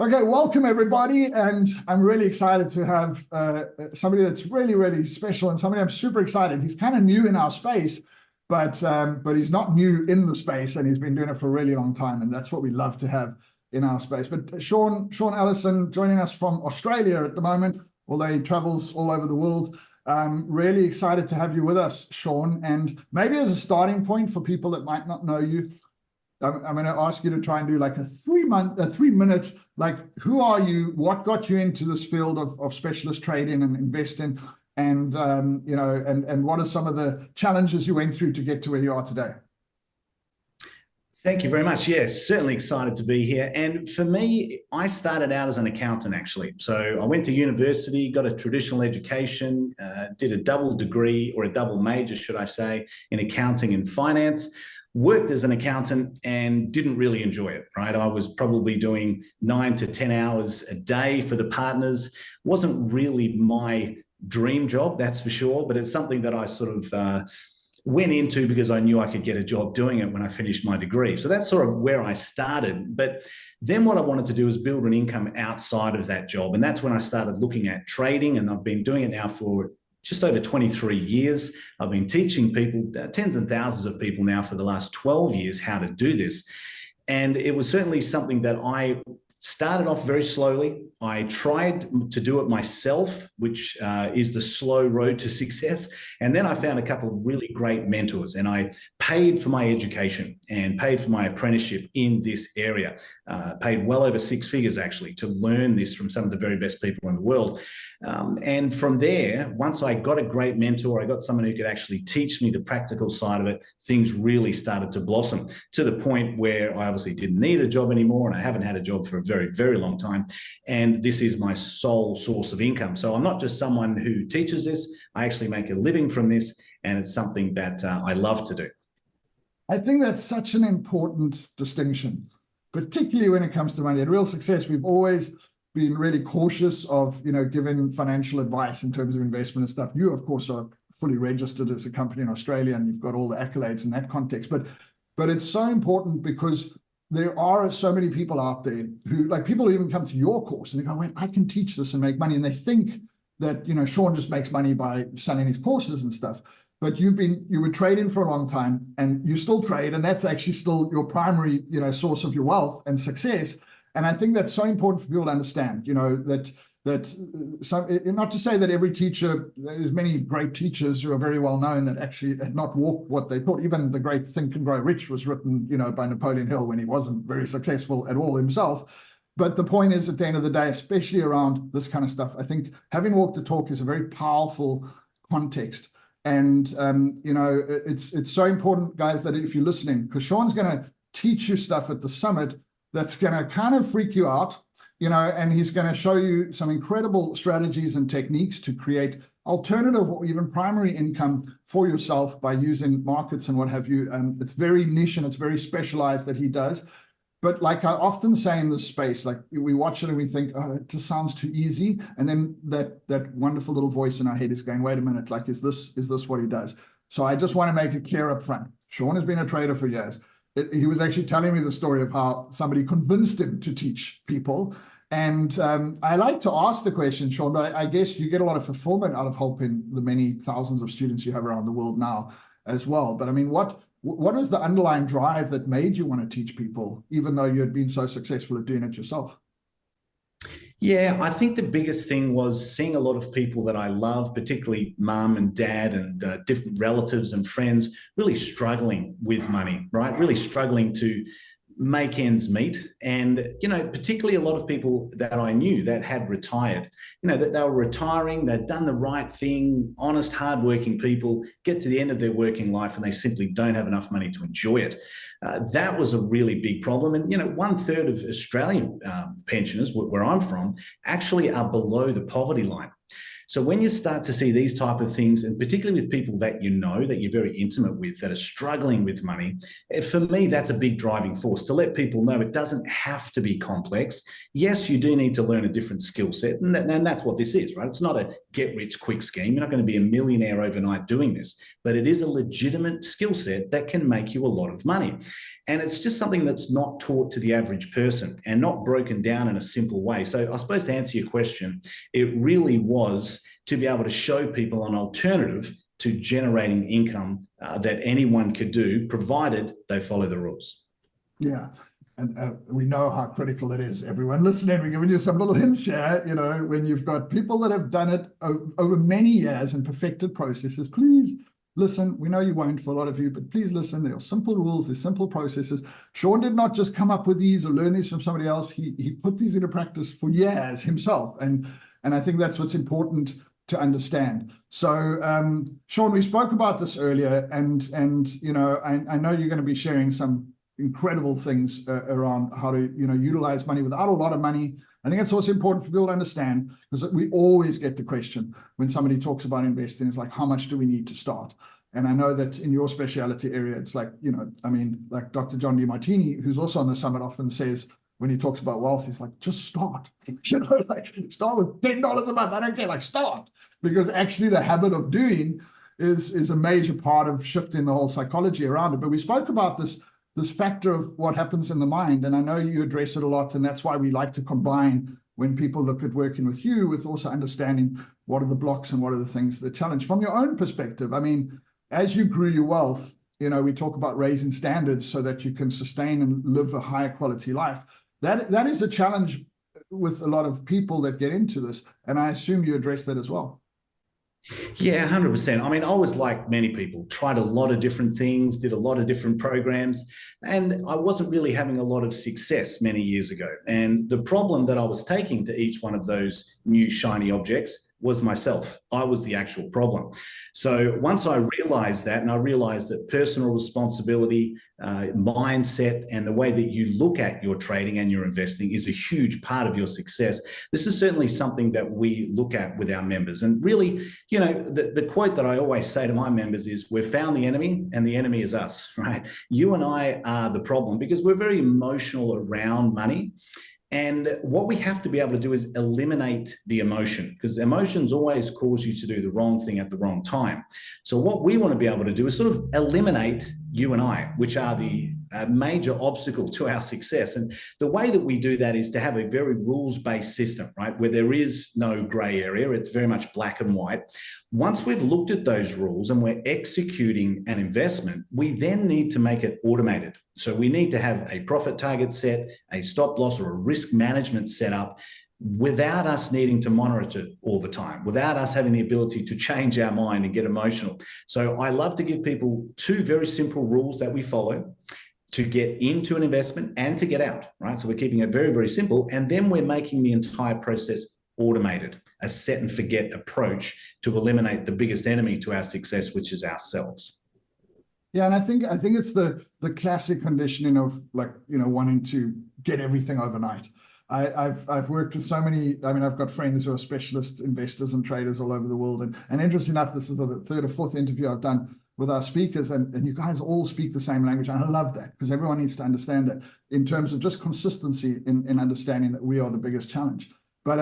Okay, welcome everybody, and I'm really excited to have somebody that's really, really special and somebody I'm super excited. He's kind of new in our space, but he's not new in the space, and he's been doing it for a really long time, and that's what we love to have in our space. But Sean Allison joining us from Australia at the moment, although he travels all over the world. Really excited to have you with us, Sean. And maybe as a starting point for people that might not know you, I'm going to ask you to try and do like a 3-minute, like, who are you? What got you into this field of specialist trading and investing? And, and what are some of the challenges you went through to get to where you are today? Thank you very much. Yes, certainly excited to be here. And for me, I started out as an accountant, actually. So I went to university, got a traditional education, did a double degree, or a double major, should I say, in accounting and finance. Worked as an accountant and didn't really enjoy it, right? I was probably doing 9 to 10 hours a day for the partners. Wasn't really my dream job, that's for sure, but it's something that I sort of went into because I knew I could get a job doing it when I finished my degree. So that's sort of where I started. But then what I wanted to do is build an income outside of that job. And that's when I started looking at trading, and I've been doing it now for just over 23 years. I've been teaching people, tens and thousands of people now for the last 12 years, how to do this. And it was certainly something that I started off very slowly. I tried to do it myself, which is the slow road to success. And then I found a couple of really great mentors, and I paid for my education and paid for my apprenticeship in this area. Paid well over 6 figures, actually, to learn this from some of the very best people in the world. And from there, once I got a great mentor, I got someone who could actually teach me the practical side of it, things really started to blossom to the point where I obviously didn't need a job anymore, and I haven't had a job for a very, very long time. And this is my sole source of income. So I'm not just someone who teaches this, I actually make a living from this, and it's something that I love to do. I think that's such an important distinction, particularly when it comes to money. At Real Success, we've always been really cautious of, giving financial advice in terms of investment and stuff. You, of course, are fully registered as a company in Australia, and you've got all the accolades in that context. But it's so important because there are so many people out there who, like, people who even come to your course and they go, wait, I can teach this and make money. And they think that, Sean just makes money by selling his courses and stuff. But you were trading for a long time, and you still trade, and that's actually still your primary, source of your wealth and success. And I think that's so important for people to understand, not to say that every teacher, there's many great teachers who are very well known that actually had not walked what they taught. Even the great Think and Grow Rich was written, by Napoleon Hill when he wasn't very successful at all himself. But the point is, at the end of the day, especially around this kind of stuff, I think having walked the talk is a very powerful context. And, it's so important, guys, that if you're listening, because Sean's going to teach you stuff at the summit that's going to kind of freak you out, and he's going to show you some incredible strategies and techniques to create alternative or even primary income for yourself by using markets and what have you. It's very niche and it's very specialized that he does. But like I often say in this space, like, we watch it and we think, oh, it just sounds too easy. And then that wonderful little voice in our head is going, wait a minute, like, is this what he does? So I just want to make it clear up front. Sean has been a trader for years. He was actually telling me the story of how somebody convinced him to teach people. And I like to ask the question, Sean, but I guess you get a lot of fulfillment out of helping the many thousands of students you have around the world now as well. But I mean, what was the underlying drive that made you want to teach people, even though you had been so successful at doing it yourself? Yeah, I think the biggest thing was seeing a lot of people that I love, particularly mum and dad and different relatives and friends, really struggling with money, right? Really struggling to make ends meet. And, particularly a lot of people that I knew that had retired, that they were retiring, they'd done the right thing, honest, hardworking people, get to the end of their working life and they simply don't have enough money to enjoy it. That was a really big problem. And, 1/3 of Australian pensioners, where I'm from, actually are below the poverty line. So when you start to see these type of things, and particularly with people that you know, that you're very intimate with, that are struggling with money, for me, that's a big driving force to let people know it doesn't have to be complex. Yes, you do need to learn a different skill set, and that's what this is, right? It's not a get-rich-quick scheme. You're not going to be a millionaire overnight doing this, but it is a legitimate skill set that can make you a lot of money. And it's just something that's not taught to the average person and not broken down in a simple way. So I suppose to answer your question, it really was to be able to show people an alternative to generating income that anyone could do, provided they follow the rules. Yeah. And we know how critical it is. Everyone listening, we're giving you some little hints here. You know, when you've got people that have done it over many years and perfected processes, please listen. We know you won't for a lot of you, but please listen. There are simple rules, there's simple processes. Sean did not just come up with these or learn these from somebody else. He put these into practice for years himself. And I think that's what's important to understand. So, Sean, we spoke about this earlier, and you know, I know you're going to be sharing some incredible things around how to, you know, utilize money without a lot of money. I think it's also important for people to understand, because we always get the question when somebody talks about investing, it's like, how much do we need to start? And I know that in your specialty area, it's like, you know, I mean, like Dr. John DeMartini, who's also on the summit, often says, when he talks about wealth, he's like, just start, you know, like start with $10 a month. I don't care, like start, because actually the habit of doing is a major part of shifting the whole psychology around it. But we spoke about this factor of what happens in the mind, and I know you address it a lot, and that's why we like to combine, when people look at working with you, with also understanding what are the blocks and what are the things that challenge. From your own perspective, I mean, as you grew your wealth, you know, we talk about raising standards so that you can sustain and live a higher quality life. That is a challenge with a lot of people that get into this, and I assume you address that as well. Yeah, 100%. I mean, I was like many people, tried a lot of different things, did a lot of different programs, and I wasn't really having a lot of success many years ago. And the problem that I was taking to each one of those new shiny objects was myself. I was the actual problem. So once I realized that, and I realized that personal responsibility, mindset, and the way that you look at your trading and your investing is a huge part of your success, this is certainly something that we look at with our members. And really, you know, the quote that I always say to my members is, we've found the enemy and the enemy is us, right? You and I are the problem, because we're very emotional around money. And what we have to be able to do is eliminate the emotion, because emotions always cause you to do the wrong thing at the wrong time. So what we want to be able to do is sort of eliminate you and I, which are the major obstacle to our success. And the way that we do that is to have a very rules-based system, right? Where there is no gray area. It's very much black and white. Once we've looked at those rules and we're executing an investment, we then need to make it automated. So we need to have a profit target set, a stop loss or a risk management set up, without us needing to monitor it all the time, without us having the ability to change our mind and get emotional. So I love to give people two very simple rules that we follow to get into an investment and to get out, right? So we're keeping it very, very simple. And then we're making the entire process automated, a set and forget approach to eliminate the biggest enemy to our success, which is ourselves. Yeah, and I think it's the classic conditioning of, like, you know, wanting to get everything overnight. I've worked with so many, I mean, I've got friends who are specialist investors and traders all over the world. And interesting enough, this is the third or fourth interview I've done with our speakers, and you guys all speak the same language. And I love that, because everyone needs to understand that in terms of just consistency in understanding that we are the biggest challenge. But,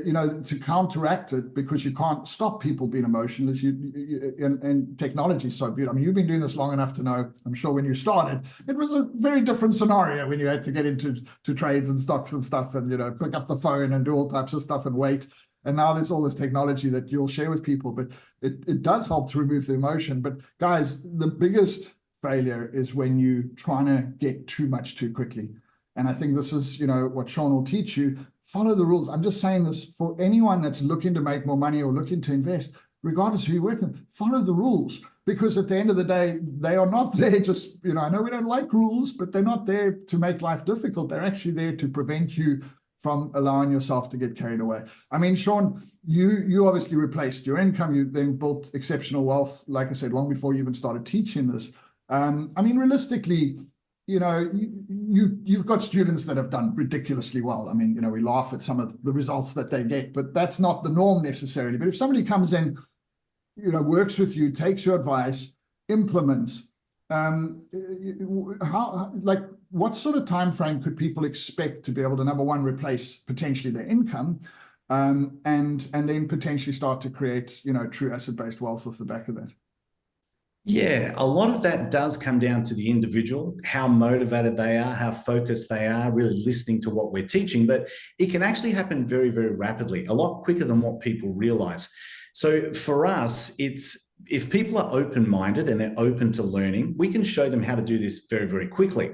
you know, to counteract it, because you can't stop people being emotional, and technology is so beautiful. I mean, you've been doing this long enough to know, I'm sure when you started, it was a very different scenario when you had to get into trades and stocks and stuff, and, you know, pick up the phone and do all types of stuff and wait. And now there's all this technology that you'll share with people, but it does help to remove the emotion. But guys, the biggest failure is when you're trying to get too much too quickly. And I think this is, you know, what Sean will teach you. Follow the rules. I'm just saying this for anyone that's looking to make more money or looking to invest, regardless of who you're working with, follow the rules. Because at the end of the day, they are not there just, you know, I know we don't like rules, but they're not there to make life difficult. They're actually there to prevent you from allowing yourself to get carried away. I mean, Sean, you obviously replaced your income. You then built exceptional wealth, like I said, long before you even started teaching this. I mean, realistically, you've got students that have done ridiculously well. I mean, we laugh at some of the results that they get, but that's not the norm necessarily. But if somebody comes in, works with you, takes your advice, implements, what sort of time frame could people expect to be able to, number one, replace potentially their income, and then potentially start to create, true asset-based wealth off the back of that? Yeah, a lot of that does come down to the individual, how motivated they are, how focused they are, really listening to what we're teaching. But it can actually happen very, very rapidly, a lot quicker than what people realize. So for us, if people are open-minded and they're open to learning, we can show them how to do this very, very quickly.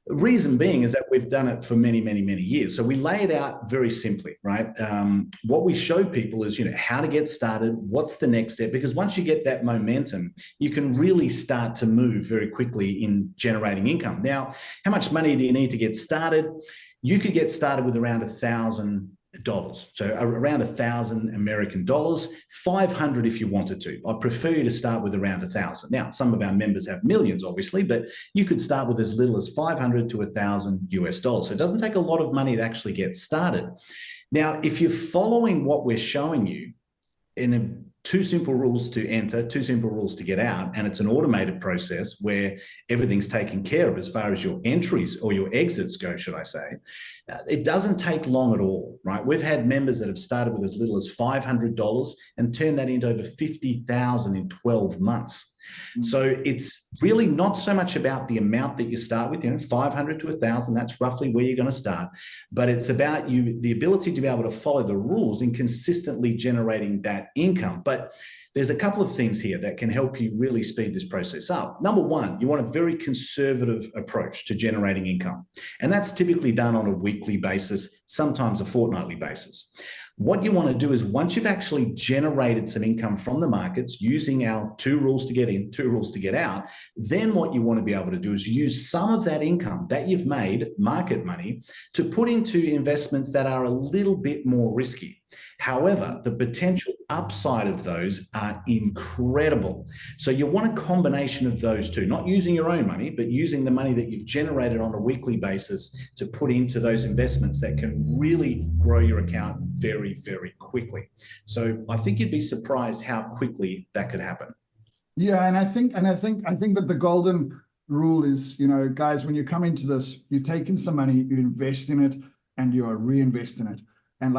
The reason being is that we've done it for many, many, many years. So we lay it out very simply, right? What we show people is, how to get started, what's the next step? Because once you get that momentum, you can really start to move very quickly in generating income. Now, how much money do you need to get started? You could get started with around $1,000. So around $1,000 American dollars, 500 if you wanted to. I prefer you to start with around 1,000. Now, some of our members have millions, obviously, but you could start with as little as 500 to 1,000 US dollars. So it doesn't take a lot of money to actually get started. Now, if you're following what we're showing you in two simple rules to enter, two simple rules to get out, and it's an automated process where everything's taken care of as far as your entries or your exits go, should I say. It doesn't take long at all, right? We've had members that have started with as little as $500 and turned that into over $50,000 in 12 months. So it's really not so much about the amount that you start with, 500 to 1,000, that's roughly where you're going to start. But it's about the ability to be able to follow the rules in consistently generating that income. But there's a couple of things here that can help you really speed this process up. Number one, you want a very conservative approach to generating income. And that's typically done on a weekly basis, sometimes a fortnightly basis. What you want to do is once you've actually generated some income from the markets using our 2 rules to get in, 2 rules to get out, then what you want to be able to do is use some of that income that you've made, market money, to put into investments that are a little bit more risky. However, the potential upside of those are incredible. So you want a combination of those two, not using your own money, but using the money that you've generated on a weekly basis to put into those investments that can really grow your account very, very quickly. So I think you'd be surprised how quickly that could happen. Yeah, and I think that the golden rule is, guys, when you come into this, you take in some money, you invest in it, and you are reinvesting it. And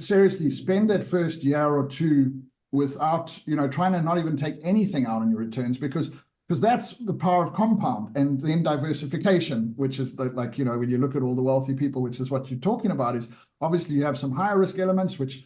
seriously, spend that first year or two without, trying to not even take anything out on your returns, because that's the power of compound, and then diversification, which is when you look at all the wealthy people, which is what you're talking about, is obviously you have some higher risk elements, which,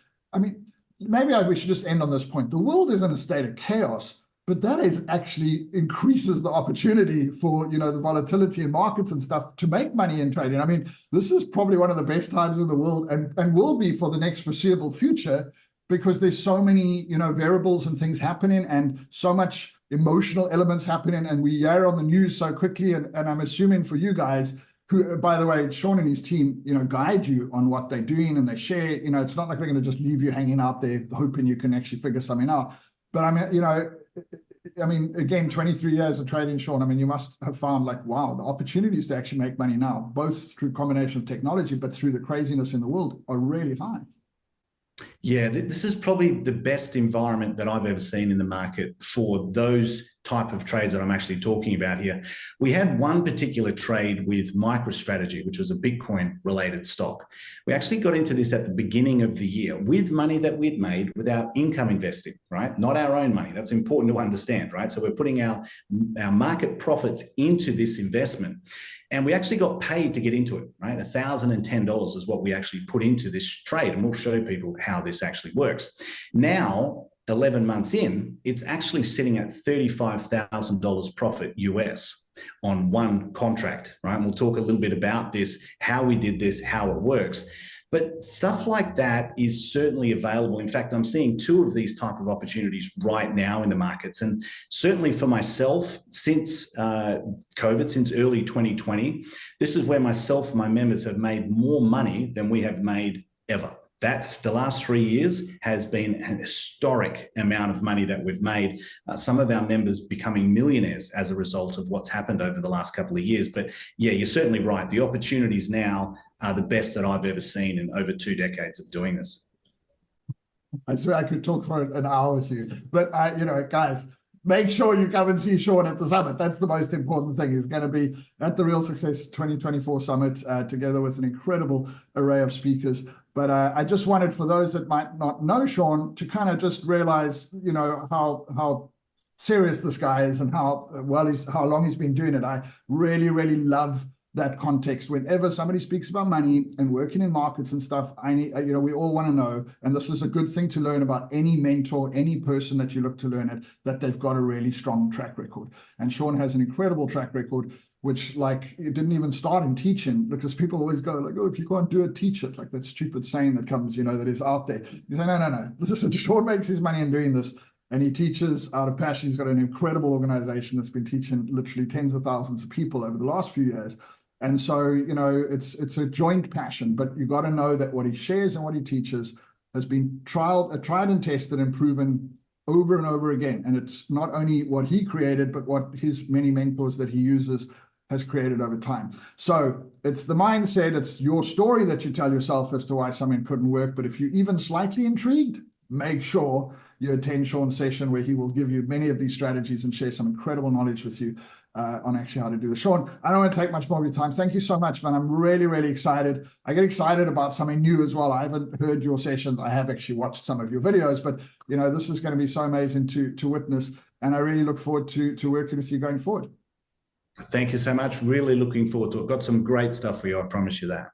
maybe we should just end on this point. The world is in a state of chaos, but that is actually increases the opportunity for, the volatility in markets and stuff to make money in trading. This is probably one of the best times in the world, and will be for the next foreseeable future, because there's so many, variables and things happening, and so much emotional elements happening, and we hear on the news so quickly. And I'm assuming for you guys, who, by the way, Sean and his team, guide you on what they're doing, and they share, it's not like they're going to just leave you hanging out there hoping you can actually figure something out. But again, 23 years of trading, Sean, you must have found wow, the opportunities to actually make money now, both through combination of technology, but through the craziness in the world, are really high. Yeah, this is probably the best environment that I've ever seen in the market for those type of trades that I'm actually talking about here. We had one particular trade with MicroStrategy, which was a Bitcoin related stock. We actually got into this at the beginning of the year with money that we'd made without income investing, right? Not our own money. That's important to understand, right? So we're putting our market profits into this investment. And we actually got paid to get into it, right? $1,010 is what we actually put into this trade. And we'll show people how this actually works. Now, 11 months in, it's actually sitting at $35,000 profit US on one contract, right? And we'll talk a little bit about this, how we did this, how it works. But stuff like that is certainly available. In fact, I'm seeing 2 of these type of opportunities right now in the markets. And certainly for myself, since COVID, since early 2020, this is where myself and my members have made more money than we have made ever. that the last 3 years has been an historic amount of money that we've made. Some of our members becoming millionaires as a result of what's happened over the last couple of years. But yeah, you're certainly right. The opportunities now are the best that I've ever seen in over 2 decades of doing this. I swear I could talk for an hour with you, but you know, guys, make sure you come and see Sean at the summit. That's the most important thing. He's going to be at the Real Success 2024 Summit together with an incredible array of speakers. But I just wanted, for those that might not know Sean, to kind of just realize, you know, how serious this guy is and how long he's been doing it. I really, really love that context. Whenever somebody speaks about money and working in markets and stuff, we all want to know, and this is a good thing to learn about any mentor, any person that you look to learn at, that they've got a really strong track record. And Sean has an incredible track record, which, like, it didn't even start in teaching, because people always go like, oh, if you can't do it, teach it. Like that stupid saying that comes, you know, that is out there. You say, no. Listen, Sean makes his money in doing this, and he teaches out of passion. He's got an incredible organization that's been teaching literally tens of thousands of people over the last few years. And so, you know, it's a joint passion, but you got to know that what he shares and what he teaches has been tried and tested and proven over and over again. And it's not only what he created, but what his many mentors that he uses has created over time. So it's the mindset, it's your story that you tell yourself as to why something couldn't work. But if you're even slightly intrigued, make sure you attend Sean's session, where he will give you many of these strategies and share some incredible knowledge with you on actually how to do this. Sean, I don't want to take much more of your time. Thank you so much, man. I'm really, really excited. I get excited about something new as well. I haven't heard your sessions. I have actually watched some of your videos, but you know, this is going to be so amazing to witness. And I really look forward to working with you going forward. Thank you so much. Really looking forward to it. Got some great stuff for you. I promise you that.